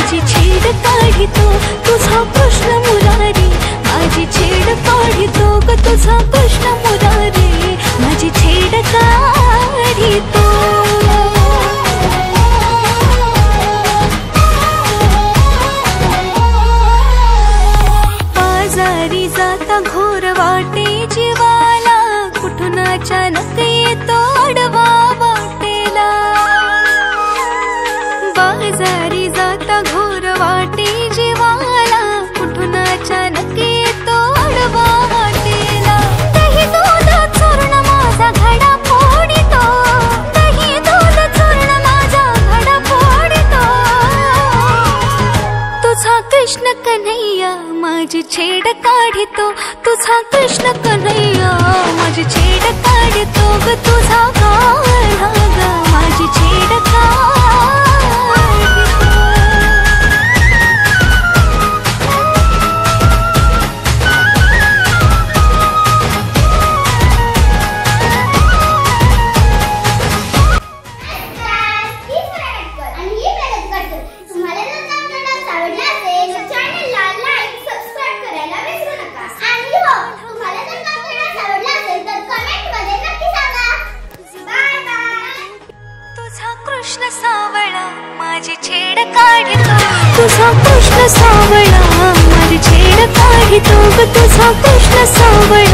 माझी छेड काढितो तुझा कृष्ण मुरारी, माझी छेड काढितो ग तुझा कृष्ण मुरारी, माझी छेड काढितो। बाजारी जाता घोर वाटे जीवाला, कुठून अचानक येतो आडवा वाटेला। बाजारी जाता घोर वाटे जीवाला, कुठून अचानक येतो आडवा वाटेला। दही दूध चूर्ण माझा घडा फोडितो, दही दूध चूर्ण माझा घडा फोडितो। तुझा कृष्ण कन्हैया माझी छेड काढितो, तुझा कृष्ण कन्हैया माझी छेड काढितो ग तुझा कान्हा ग माझी छेड काढितो। कृष्ण सावळा माझी छेड काढितो, तुझा कृष्ण सावळा माझी छेड काढितो ग तुझा कृष्ण सावळा।